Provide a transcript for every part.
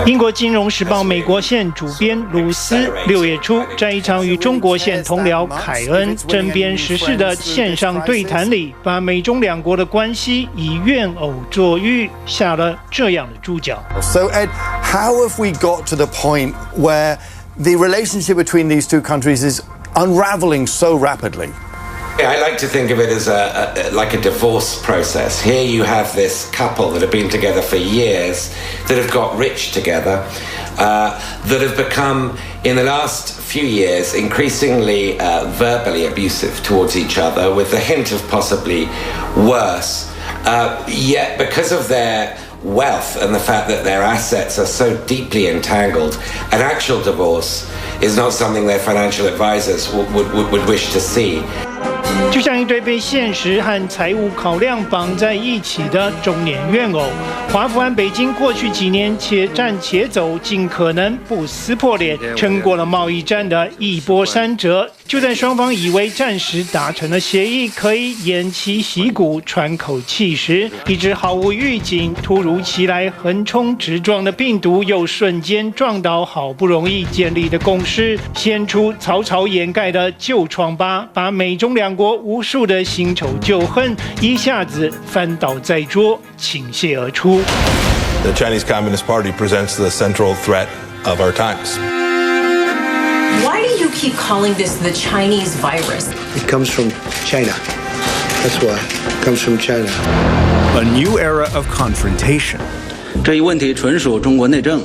英国《金融时报》美国线主编鲁斯6月初在一场与中国线同僚凯恩争辩时事的线上对谈里，把美中两国的关系以怨偶作喻，下了这样的注脚。So Ed, how have we got to the point where the relationship between these two countries is unraveling so rapidly? Yeah, I like to think of it as like a divorce process. Here you have this couple that have been together for years, that have got rich together, that have become, in the last few years, increasingly verbally abusive towards each other, with the hint of possibly worse. Yet, because of their wealth and the fact that their assets are so deeply entangled, an actual divorce is not something their financial advisors would wish to see. 就像一对被现实和财务考量绑在一起的中年怨偶，华府和北京过去几年且战且走，尽可能不撕破脸，撑过了贸易战的一波三折。就在双方以为暂时达成了协议，可以偃旗息鼓、喘口气时，一只毫无预警、突如其来、横冲直撞的病毒，又瞬间撞倒好不容易建立的共识，掀出草草掩盖的旧疮疤，把美中两国无数的新仇旧恨一下子翻倒在桌，倾泻而出。The Chinese Communist Party presents the central threat of our times. Why do you keep calling this the Chinese virus? It comes from China. That's why. It comes from China. A new era of confrontation. 这一问题纯属中国内政，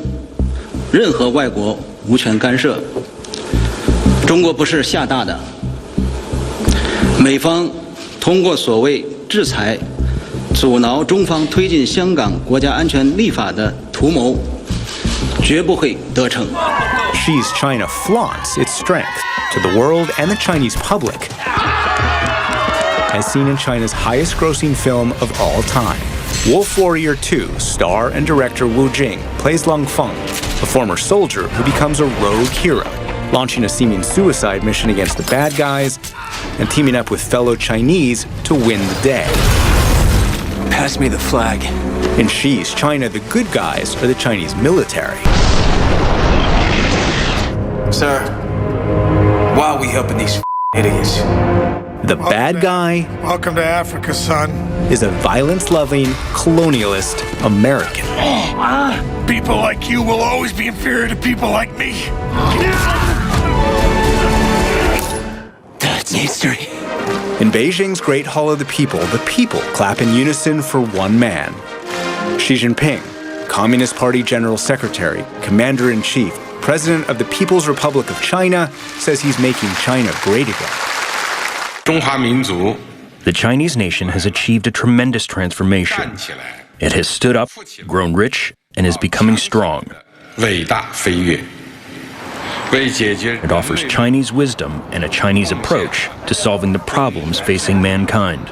任何外国无权干涉。中国不是吓大的。美方通过所谓制裁，阻挠中方推进香港国家安全立法的图谋，绝不会得逞。Xi's China flaunts its strength to the world and the Chinese public, as seen in China's highest-grossing film of all time. Wolf Warrior 2 star and director Wu Jing plays Lung Feng, a former soldier who becomes a rogue hero, launching a seeming suicide mission against the bad guys and teaming up with fellow Chinese to win the day. Pass me the flag. In Xi's China, the good guys are the Chinese military. Sir, why are we helping these idiots? The bad guy, welcome to Africa, son, is a violence-loving, colonialist American. People like you will always be inferior to people like me. That's history. In Beijing's Great Hall of the people clap in unison for one man. Xi Jinping, Communist Party General Secretary, Commander-in-Chief, President of the People's Republic of China, says he's making China great again. The Chinese nation has achieved a tremendous transformation. It has stood up, grown rich, and is becoming strong. It offers Chinese wisdom and a Chinese approach to solving the problems facing mankind.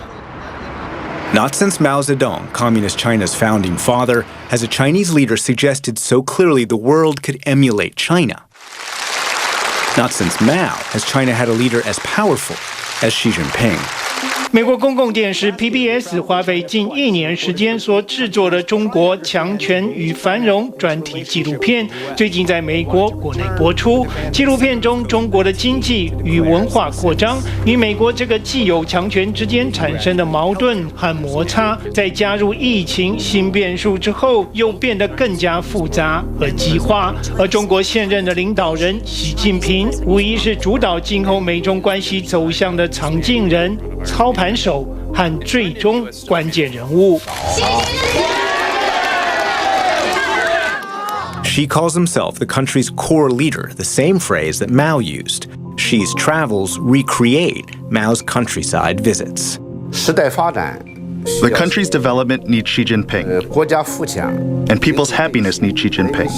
Not since Mao Zedong, Communist China's founding father, has a Chinese leader suggested so clearly the world could emulate China. Not since Mao has China had a leader as powerful as Xi Jinping. 美国公共电视 PBS 花费近1年时间所制作的中国强权与繁荣专题纪录片，最近在美国国内播出。纪录片中，中国的经济与文化扩张与美国这个既有强权之间产生的矛盾和摩擦，在加入疫情新变数之后，又变得更加复杂和激化。而中国现任的领导人习近平，无疑是主导今后美中关系走向的藏镜人、操盘手和最终关键人物。Xi calls himself the country's core leader, the same phrase that Mao used. Xi's travels recreate Mao's countryside visits. The country's development needs Xi Jinping, and people's happiness needs Xi Jinping.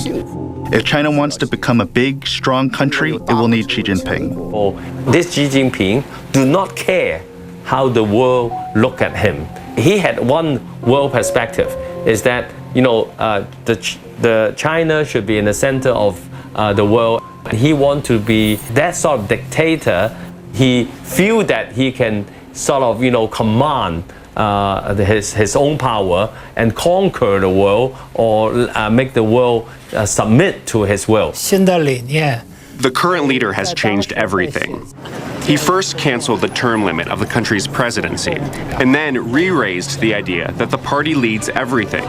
If China wants to become a big, strong country, it will need Xi Jinping. This Xi Jinping do not care how the world look at him. He had one world perspective, is that the China should be in the center of the world. He want to be that sort of dictator. He feel that he can sort of command his own power and conquer the world or make the world submit to his will. 新的理念 The current leader has changed everything. He first canceled the term limit of the country's presidency, and then re-raised the idea that the party leads everything.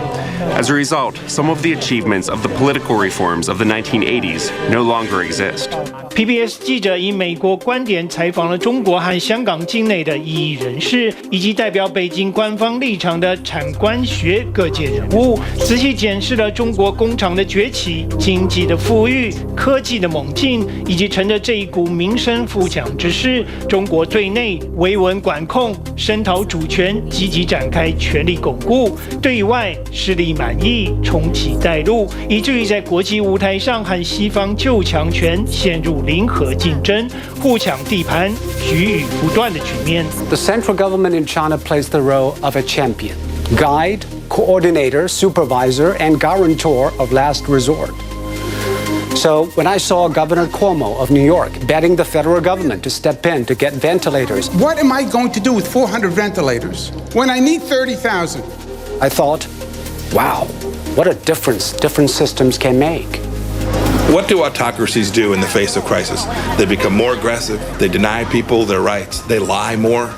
As a result, some of the achievements of the political reforms of the 1980s no longer exist. PBS 记者以美国观点采访了中国和香港境内的异议人士，以及代表北京官方立场的产官学各界人物，仔细检视了中国工厂的崛起、经济的富裕、科技的猛进，以及乘着这一股民生富强之势，中国对内维稳管控、声讨主权，积极展开权力巩固；对外势力满意、重启带路，以至于在国际舞台上和西方旧强权陷入零和竞争、互抢地盘、举与不断的局面。The central government in China plays the role of a champion, guide, coordinator, supervisor, and guarantor of last resort. So when I saw Governor Cuomo of New York begging the federal government to step in to get ventilators, What am I going to do with 400 ventilators when I need 30,000? I thought, wow, what a difference different systems can make. What do autocracies do in the face of crisis? They become more aggressive, they deny people their rights, they lie more.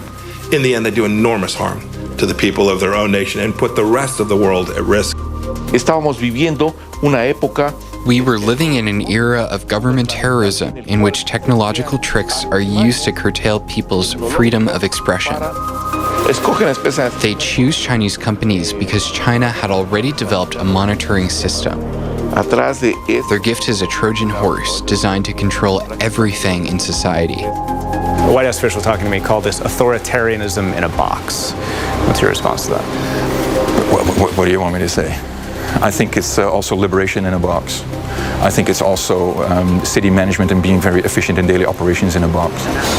In the end, they do enormous harm to the people of their own nation and put the rest of the world at risk. Estábamos viviendo una época. We were living in an era of government terrorism in which technological tricks are used to curtail people's freedom of expression. They choose Chinese companies because China had already developed a monitoring system. Their gift is a Trojan horse designed to control everything in society. A White House official talking to me called this authoritarianism in a box. What's your response to that? What do you want me to say? I think it's also liberation in a box. I think it's also city management and being very efficient in daily operations in a box.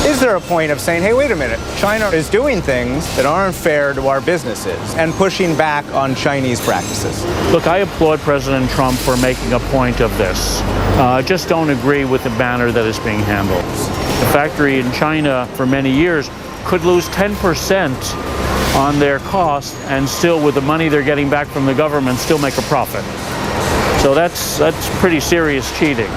Is there a point of saying, hey, wait a minute, China is doing things that aren't fair to our businesses and pushing back on Chinese practices? Look, I applaud President Trump for making a point of this. I just don't agree with the manner that is being handled. The factory in China for many years could lose 10% on their cost and still, with the money they're getting back from the government, still make a profit. So that's pretty serious cheating.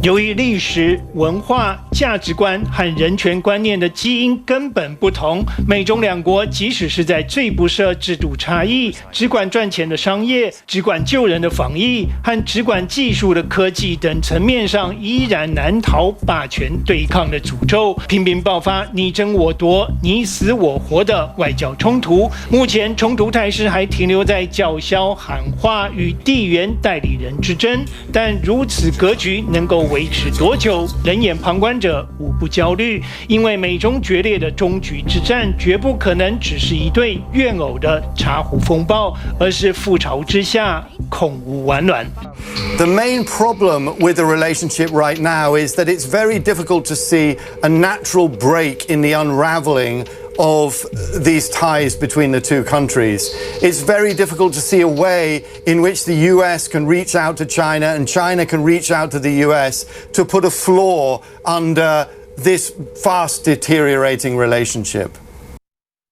由于历史、文化、价值观和人权观念的基因根本不同，美中两国即使是在最不设制度差异、只管赚钱的商业、只管救人的防疫和只管技术的科技等层面上，依然难逃霸权对抗的诅咒，频频爆发你争我夺、你死我活的外交冲突。目前冲突态势还停留在叫嚣、喊话与地缘代理人之争，但如此格局能够维持多久？冷眼旁观者无不焦虑，因为美中决裂的终局之战绝不可能只是一对怨偶的茶壶风暴，而是覆巢之下空无完卵。The main problem with the relationship right now is that it's very difficult to see a natural break in the unraveling of these ties between the two countries. It's very difficult to see a way in which the US can reach out to China and China can reach out to the US to put a floor under this fast deteriorating relationship.